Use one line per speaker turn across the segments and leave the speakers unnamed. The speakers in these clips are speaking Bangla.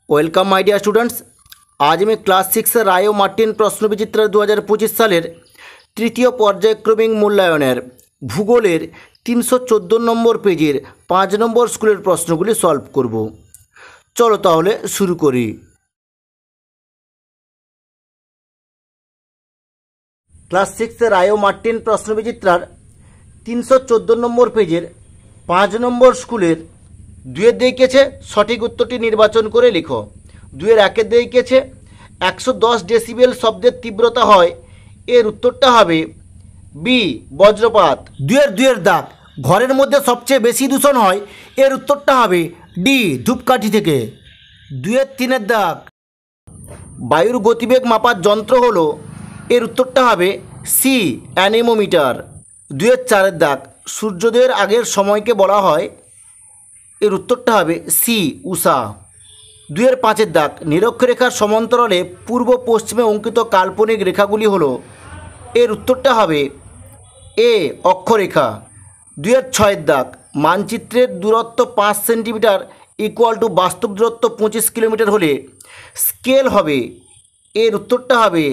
Welcome my dear students. আজ আমি ক্লাস 6 রায় ও মার্টিন প্রশ্নবিচিত্রা 2025 সালের তৃতীয় পর্যায়ক্রমিক মূল্যায়নের ভূগোলের 314 নম্বর পেজের 5 নম্বর স্কুলের প্রশ্নগুলি সলভ করব। চলো তাহলে শুরু করি। ক্লাস 6 রায় ও মার্টিন প্রশ্নবিচিত্রার 314 নম্বর পেজের 5 নম্বর স্কুলের 2 দিয়েছে সঠিক উত্তরটি নির্বাচন করে লিখো। 2 1 দিয়েছে 110 ডেসিবেল শব্দের তীব্রতা হয়, এর উত্তরটা হবে বি বজ্রপাত। 2 দাগ ঘরের মধ্যে সবচেয়ে বেশি দূষণ হয়, এর উত্তরটা হবে ডি ধূপকাঠি থেকে। 2 3 দাগ বায়ুর গতিবেগ মাপার যন্ত্র হলো, এর উত্তরটা হবে সি অ্যানেমোমিটার। 2 4 দাগ সূর্যোদয়ের আগের সময়কে বলা হয়, এর উত্তরটা হবে সি উষা। 2 5 দাগ নিরক্ষরেখার সমান্তরালে পূর্ব পশ্চিমে অঙ্কিত কাল্পনিক রেখাগুলি হলো, এর উত্তরটা হবে এ অক্ষরেখা। 2 6 দাগ মানচিত্রের দূরত্ব 5 সেন্টিমিটার ইকুয়াল টু বাস্তব দূরত্ব 25 কিলোমিটার হলে স্কেল হবে, এর উত্তরটা হবে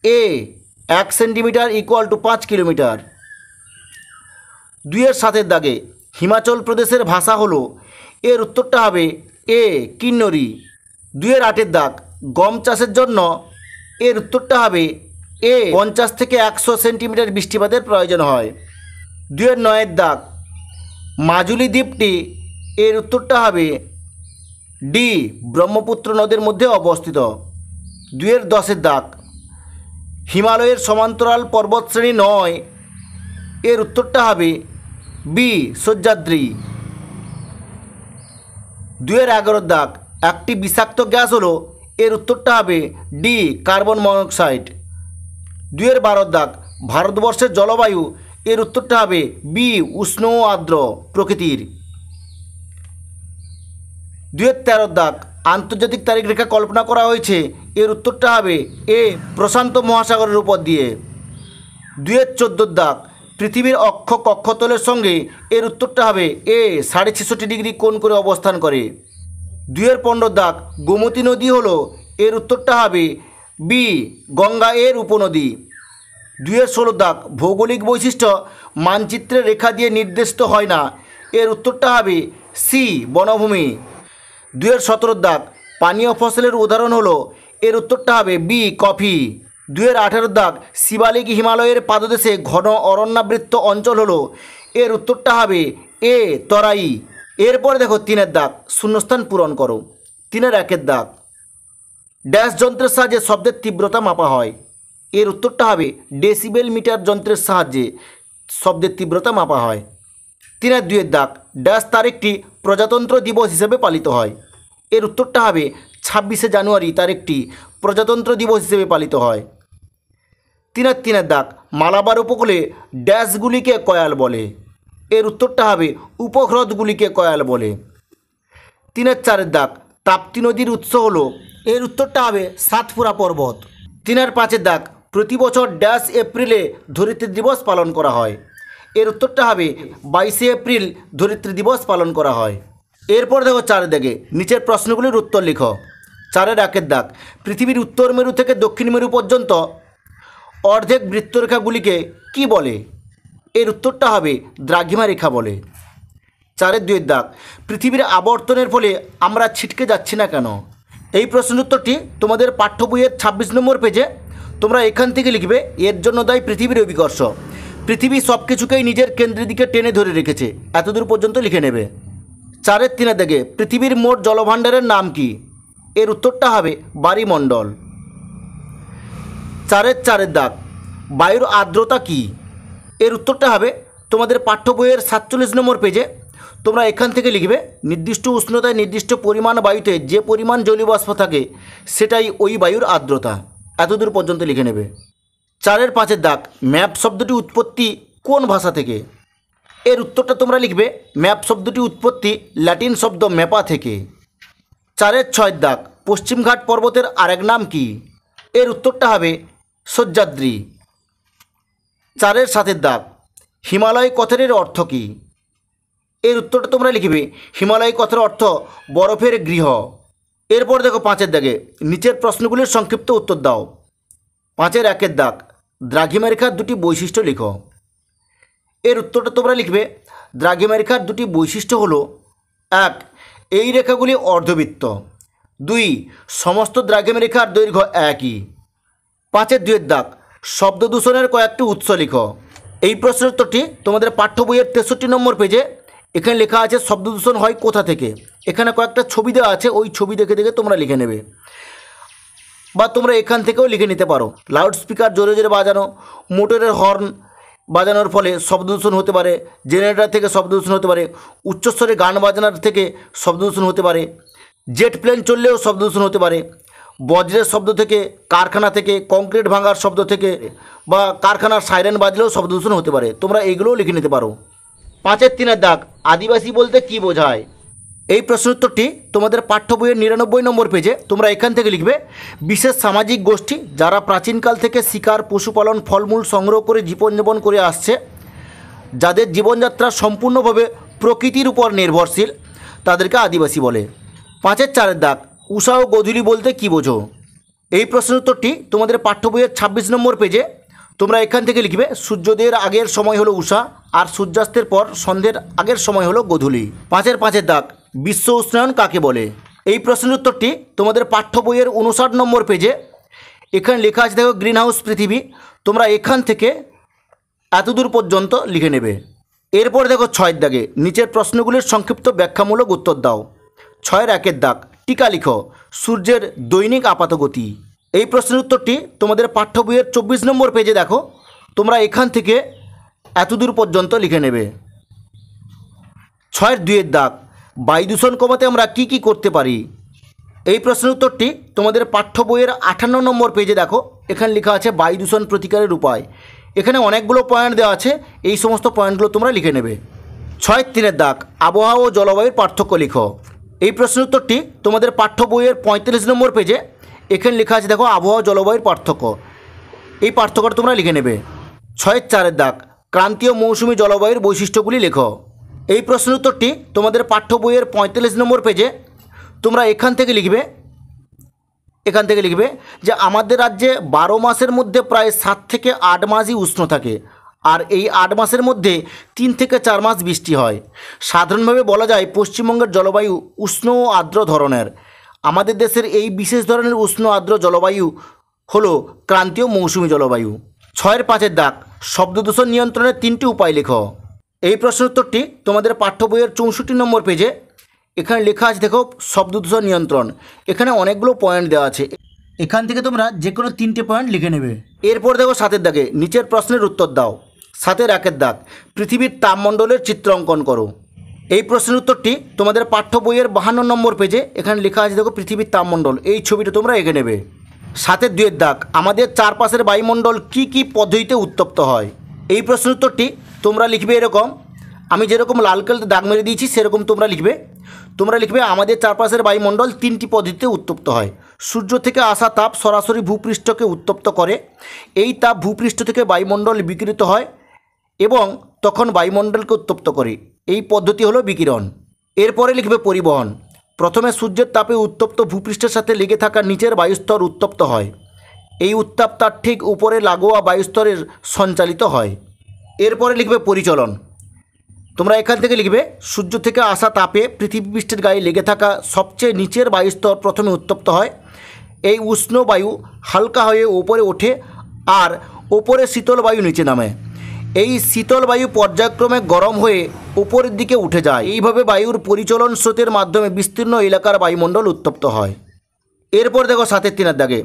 এ 1 সেন্টিমিটার ইকুয়াল টু 5 কিলোমিটার। 2 7 দাগে হিমাচল প্রদেশের ভাষা হলো, এর উত্তরটা হবে এ কিন্নরি। 2 8 দাগ গম চাষের জন্য, এর উত্তরটা হবে এ 50 থেকে 100 সেন্টিমিটার বৃষ্টিপাতের প্রয়োজন হয়। 2 9 দাগ মাজুলি দ্বীপটি, এর উত্তরটা হবে ডি ব্রহ্মপুত্র নদের মধ্যে অবস্থিত। 2 10 দাগ হিমালয়ের সমান্তরাল পর্বতশ্রেণী নয়, এর উত্তরটা হবে বি সহ্যাদ্রি। 2 11 দাগ একটি বিষাক্ত গ্যাস হলো, এর উত্তরটা হবে ডি কার্বন মনোক্সাইড। 2 12 দাগ ভারতবর্ষের জলবায়ু, এর উত্তরটা হবে বি উষ্ণ ও আর্দ্র প্রকৃতির। 2 13 দাগ আন্তর্জাতিক তারিখ রেখা কল্পনা করা হয়েছে, এর উত্তরটা হবে এ প্রশান্ত মহাসাগরের উপর দিয়ে। 2 14 দাগ পৃথিবীর অক্ষ কক্ষতলের সঙ্গে, এর উত্তরটা হবে এ 66.5 ডিগ্রি কোণ করে অবস্থান করে। 2 15 দাগ গোমতী নদী হলো, এর উত্তরটা হবে বি গঙ্গা এর উপনদী। 2 16 দাগ ভৌগোলিক বৈশিষ্ট্য মানচিত্রের রেখা দিয়ে নির্দিষ্ট হয় না, এর উত্তরটা হবে সি বনভূমি। 2 17 দাগ পানীয় ফসলের উদাহরণ হলো, এর উত্তরটা হবে বি কফি। 2 18 দাগ শিবালিক হিমালয়ের পাদদেশে ঘন অরণ্যাবৃত অঞ্চল হলো, এর উত্তরটা হবে এ তরাই। এরপরে দেখো 3 দাগ শূন্যস্থান পূরণ করো। 3 1 দাগ ড্যাশ যন্ত্রের সাহায্যে শব্দের তীব্রতা মাপা হয়, এর উত্তরটা হবে ডেসিবেল মিটার যন্ত্রের সাহায্যে শব্দের তীব্রতা মাপা হয়। 3 2 দাগ ড্যাশ তারিখটি প্রজাতন্ত্র দিবস হিসেবে পালিত হয়, এর উত্তরটা হবে 26শে জানুয়ারি তারিখটি প্রজাতন্ত্র দিবস হিসেবে পালিত হয়। 3 3 দাগ মালাবার উপকূলে ড্যাশগুলিকে কয়াল বলে, এর উত্তরটা হবে উপহ্রদগুলিকে কয়াল বলে। 3 4 দাগ তাপ্তি নদীর উৎস হলো, এর উত্তরটা হবে সাতপুরা পর্বত। 3 5 দাগ প্রতি বছর ড্যাশ এপ্রিলে ধরিত্রী দিবস পালন করা হয়, এর উত্তরটা হবে 22শে এপ্রিল ধরিত্রী দিবস পালন করা হয়। এরপর দেখো 4 দাগে নিচের প্রশ্নগুলির উত্তর লিখো। 4 1 দাগ পৃথিবীর উত্তর মেরু থেকে দক্ষিণ মেরু পর্যন্ত অর্ধেক বৃত্তরেখাগুলিকে কি বলে, এর উত্তরটা হবে দ্রাঘিমা রেখা বলে। 4 2 দাগ পৃথিবীর আবর্তনের ফলে আমরা ছিটকে যাচ্ছি না কেন, এই প্রশ্নের উত্তরটি তোমাদের পাঠ্য বইয়ের 26 নম্বর পেজে, তোমরা এখান থেকে লিখবে এর জন্য দায়ী পৃথিবীর অভিকর্ষ। পৃথিবী সব কিছুকেই নিজের কেন্দ্রের দিকে টেনে ধরে রেখেছে, এতদূর পর্যন্ত লিখে নেবে। 4 3 দাগে পৃথিবীর মোট জলভাণ্ডারের নাম কি, এর উত্তরটা হবে বায়ুমণ্ডল। 4 4 দাগ বায়ুর আর্দ্রতা কি, এর উত্তরটা হবে তোমাদের পাঠ্য বইয়ের 47 নম্বর পেজে, তোমরা এখান থেকে লিখবে নির্দিষ্ট উষ্ণতায় নির্দিষ্ট পরিমাণ বায়ুতে যে পরিমাণ জলীয় বাষ্প থাকে সেটাই ওই বায়ুর আর্দ্রতা, এতদূর পর্যন্ত লিখে নেবে। 4 5 দাগ ম্যাপ শব্দটি উৎপত্তি কোন ভাষা থেকে, এর উত্তরটা তোমরা লিখবে ম্যাপ শব্দটি উৎপত্তি ল্যাটিন শব্দ ম্যাপা থেকে। 4 6 দাগ পশ্চিমঘাট পর্বতের আরেক নাম কি, এর উত্তরটা হবে সহ্যাদ্রি। 4 7 দাগ হিমালয় কথাটির অর্থ কী, এর উত্তরটা তোমরা লিখবে হিমালয় কথার অর্থ বরফের গৃহ। এরপর দেখো 5-এর দাগে নিচের প্রশ্নগুলির সংক্ষিপ্ত উত্তর দাও। 5-এর 1-এর দাগ দ্রাঘিমারেখার দুটি বৈশিষ্ট্য লিখো। এর উত্তরটা তোমরা লিখবে দ্রাঘিমারেখার দুটি বৈশিষ্ট্য হলো 1, এই রেখাগুলি অর্ধবৃত্ত, 2, সমস্ত দ্রাঘিমারেখার দৈর্ঘ্য একই। 5-এর 2-এর দাগ শব্দ দূষণের কয়েকটি উৎস লিখো। এই প্রশ্নের উত্তরটি তোমাদের পাঠ্য বইয়ের 63 নম্বর পেজে এখানে লেখা আছে শব্দ দূষণ হয় কোথা থেকে। এখানে কয়েকটা ছবি দেওয়া আছে, ওই ছবি দেখে দেখে তোমরা লিখে নেবে, বা তোমরা এখান থেকেও লিখে নিতে পারো। লাউড স্পিকার জোরে জোরে বাজানো, মোটরের হর্ন বাজানোর ফলে শব্দ দূষণ হতে পারে, জেনারেটর থেকে শব্দ দূষণ হতে পারে, উচ্চস্বরে গান বাজনার থেকে শব্দ দূষণ হতে পারে, জেট প্লেন চললেও শব্দ দূষণ হতে পারে, বজ্রের শব্দ থেকে, কারখানা থেকে, কংক্রিট ভাঙার শব্দ থেকে, বা কারখানার সাইরেন বাজলেও শব্দ দূষণ হতে পারে। তোমরা এইগুলোও লিখে নিতে পারো। 5-এর 3-এর দাগ আদিবাসী বলতে কী বোঝায়। এই প্রশ্নের উত্তরটি তোমাদের পাঠ্য বইয়ের 99 নম্বর পেজে তোমরা এখান থেকে লিখবে বিশেষ সামাজিক গোষ্ঠী যারা প্রাচীনকাল থেকে শিকার, পশুপালন, ফলমূল সংগ্রহ করে জীবনযাপন করে আসছে, যাদের জীবনযাত্রা সম্পূর্ণভাবে প্রকৃতির উপর নির্ভরশীল, তাদেরকে আদিবাসী বলে। 5-এর 4-এর দাগ উষা ও গোধূলি বলতে কী বোঝো। এই প্রশ্নের উত্তরটি তোমাদের পাঠ্য বইয়ের 26 নম্বর পেজে তোমরা এখান থেকে লিখবে সূর্যোদয়ের আগের সময় হলো উষা, আর সূর্যাস্তের পর সন্ধ্যের আগের সময় হলো গোধূলি। 5-এর 5-এর দাগ বিশ্ব উষ্ণায়ন কাকে বলে। এই প্রশ্নের উত্তরটি তোমাদের পাঠ্য বইয়ের 59 নম্বর পেজে এখানে লেখা আছে, দেখো গ্রিন হাউস পৃথিবী। তোমরা এখান থেকে এতদূর পর্যন্ত লিখে নেবে। এরপর দেখো 6-এর দাগে নিচের প্রশ্নগুলির সংক্ষিপ্ত ব্যাখ্যামূলক উত্তর দাও। 6-এর 1-এর দাগ টিকা লিখো সূর্যের দৈনিক আপাতগতি। এই প্রশ্নের উত্তরটি তোমাদের পাঠ্য বইয়ের 24 নম্বর পেজে দেখো, তোমরা এখান থেকে এতদূর পর্যন্ত লিখে নেবে। 6-এর 2-এর দাগ বায়ু দূষণ কমাতে আমরা কি কি করতে পারি। এই প্রশ্নের উত্তরটি তোমাদের পাঠ্য বইয়ের 58 নম্বর পেজে দেখো, এখানে লেখা আছে বায়ু দূষণ প্রতিকারের উপায়। এখানে অনেকগুলো পয়েন্ট দেওয়া আছে, এই সমস্ত পয়েন্টগুলো তোমরা লিখে নেবে। 6-এর 3-এর দাগ আবহাওয়া ও জলবায়ুর পার্থক্য লিখো। এই প্রশ্নের উত্তরটি তোমাদের পাঠ্য বইয়ের 35 নম্বর পেজে এখানে লেখা আছে, দেখো আবহাওয়া জলবায়ুর পার্থক্য। এই পার্থক্যটা তোমরা লিখে নেবে। 6-এর 4-এর দাগ ক্রান্তীয় মৌসুমি জলবায়ুর বৈশিষ্ট্যগুলি লেখো। এই প্রশ্নের উত্তরটি তোমাদের পাঠ্য বইয়ের 45 নম্বর পেজে তোমরা এখান থেকে লিখবে যে আমাদের রাজ্যে 12 মাসের মধ্যে প্রায় 7 থেকে 8 মাসই উষ্ণ থাকে, আর এই 8 মাসের মধ্যে 3 থেকে 4 মাস বৃষ্টি হয়। সাধারণভাবে বলা যায় পশ্চিমবঙ্গের জলবায়ু উষ্ণ ও আর্দ্র ধরনের। আমাদের দেশের এই বিশেষ ধরনের উষ্ণ আর্দ্র জলবায়ু হলো ক্রান্তীয় মৌসুমি জলবায়ু। 6-এর 5-এর দাগ শব্দ দূষণ নিয়ন্ত্রণের 3টি উপায় লেখো। এই প্রশ্নের উত্তরটি তোমাদের পাঠ্য বইয়ের 64 নম্বর পেজে এখানে লেখা আছে, দেখো শব্দ দূষণ নিয়ন্ত্রণ। এখানে অনেকগুলো পয়েন্ট দেওয়া আছে, এখান থেকে তোমরা যে কোনো 3টে পয়েন্ট লিখে নেবে। এরপর দেখো 7-এর দাগে নিচের প্রশ্নের উত্তর দাও। 7-এর 1-এর দাগ পৃথিবীর তাপমণ্ডলের চিত্র অঙ্কন করো। এই প্রশ্নের উত্তরটি তোমাদের পাঠ্য বইয়ের 52 নম্বর পেজে এখানে লেখা আছে, দেখো পৃথিবীর তাপমণ্ডল। এই ছবিটা তোমরা এঁকে নেবে। 7-এর 2-এর দাগ আমাদের চারপাশের বায়ুমণ্ডল কি কি পদ্ধতিতে উত্তপ্ত হয়। এই প্রশ্নের উত্তরটি তোমরা লিখবে এরকম, আমি যেরকম লাল কালিতে দাগ মেরে দিয়েছি সেরকম তোমরা লিখবে আমাদের চারপাশের বায়ুমণ্ডল 3টি পদ্ধতিতে উত্তপ্ত হয়। সূর্য থেকে আসা তাপ সরাসরি ভূপৃষ্ঠকে উত্তপ্ত করে। এই তাপ ভূপৃষ্ঠ থেকে বায়ুমণ্ডল বিকিরিত হয় এবং তখন বায়ুমণ্ডলকে উত্তপ্ত করে। এই পদ্ধতি হলো বিকিরণ। এরপরে লিখবে পরিবহন। প্রথমে সূর্যের তাপে উত্তপ্ত ভূপৃষ্ঠের সাথে লেগে থাকা নিচের বায়ুস্তর উত্তপ্ত হয়। এই উত্তাপ তার ঠিক উপরে লাগোয়া বায়ুস্তরের সঞ্চালিত হয়। এরপরে লিখবে পরিচলন। তোমরা এখান থেকে লিখবে সূর্য থেকে আসা তাপে পৃথিবী পৃষ্ঠের গায়ে লেগে থাকা সবচেয়ে নিচের বায়ুস্তর প্রথমে উত্তপ্ত হয়। এই উষ্ণ বায়ু হালকা হয়ে ওপরে ওঠে আর ওপরে শীতল বায়ু নিচে নামে। এই শীতল বায়ু পর্যায়ক্রমে গরম হয়ে উপরের দিকে উঠে যায়। এইভাবে বায়ুর পরিচলন স্রোতের মাধ্যমে বিস্তীর্ণ এলাকার বায়ুমণ্ডল উত্তপ্ত হয়। এরপর দেখো 7-এর 3-এর দাগে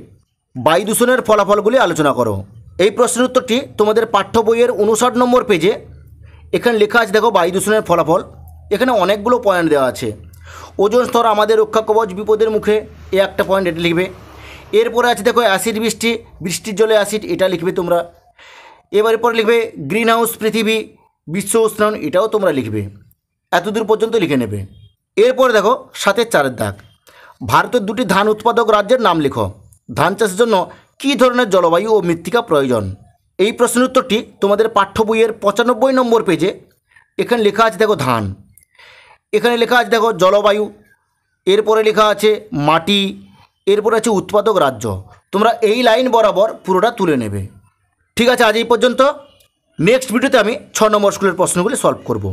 বায়ু দূষণের ফলাফলগুলি আলোচনা করো। এই প্রশ্নের উত্তরটি তোমাদের পাঠ্য বইয়ের 59 নম্বর পেজে এখানে লেখা আছে, দেখো বায়ু দূষণের ফলাফল। এখানে অনেকগুলো পয়েন্ট দেওয়া আছে। ওজোন স্তর আমাদের রক্ষা কবচ, বিপদের মুখে, এ একটা পয়েন্ট, এটা লিখবে। এরপরে আছে দেখো অ্যাসিড বৃষ্টি, বৃষ্টির জলে অ্যাসিড, এটা লিখবে তোমরা। এবারে পরে লিখবে গ্রিন হাউস পৃথিবী, বিশ্ব উষ্ণায়ন, এটাও তোমরা লিখবে। এতদূর পর্যন্ত লিখে নেবে। এরপরে দেখো 7-এর 4-এর দাগ ভারতের 2টি ধান উৎপাদক রাজ্যের নাম লেখো। ধান চাষের জন্য কী ধরনের জলবায়ু ও মৃত্তিকা প্রয়োজন। এই প্রশ্নের উত্তরটি তোমাদের পাঠ্য বইয়ের 95 নম্বর পেজে এখানে লেখা আছে, দেখো ধান। এখানে লেখা আছে, দেখো জলবায়ু, এরপরে লেখা আছে মাটি, এরপরে আছে উৎপাদক রাজ্য। তোমরা এই লাইন বরাবর পুরোটা তুলে নেবে। ঠিক আছে, আজ এই পর্যন্ত। নেক্সট ভিডিওতে আমি 6 নম্বর স্কুলের প্রশ্নগুলি সলভ করব।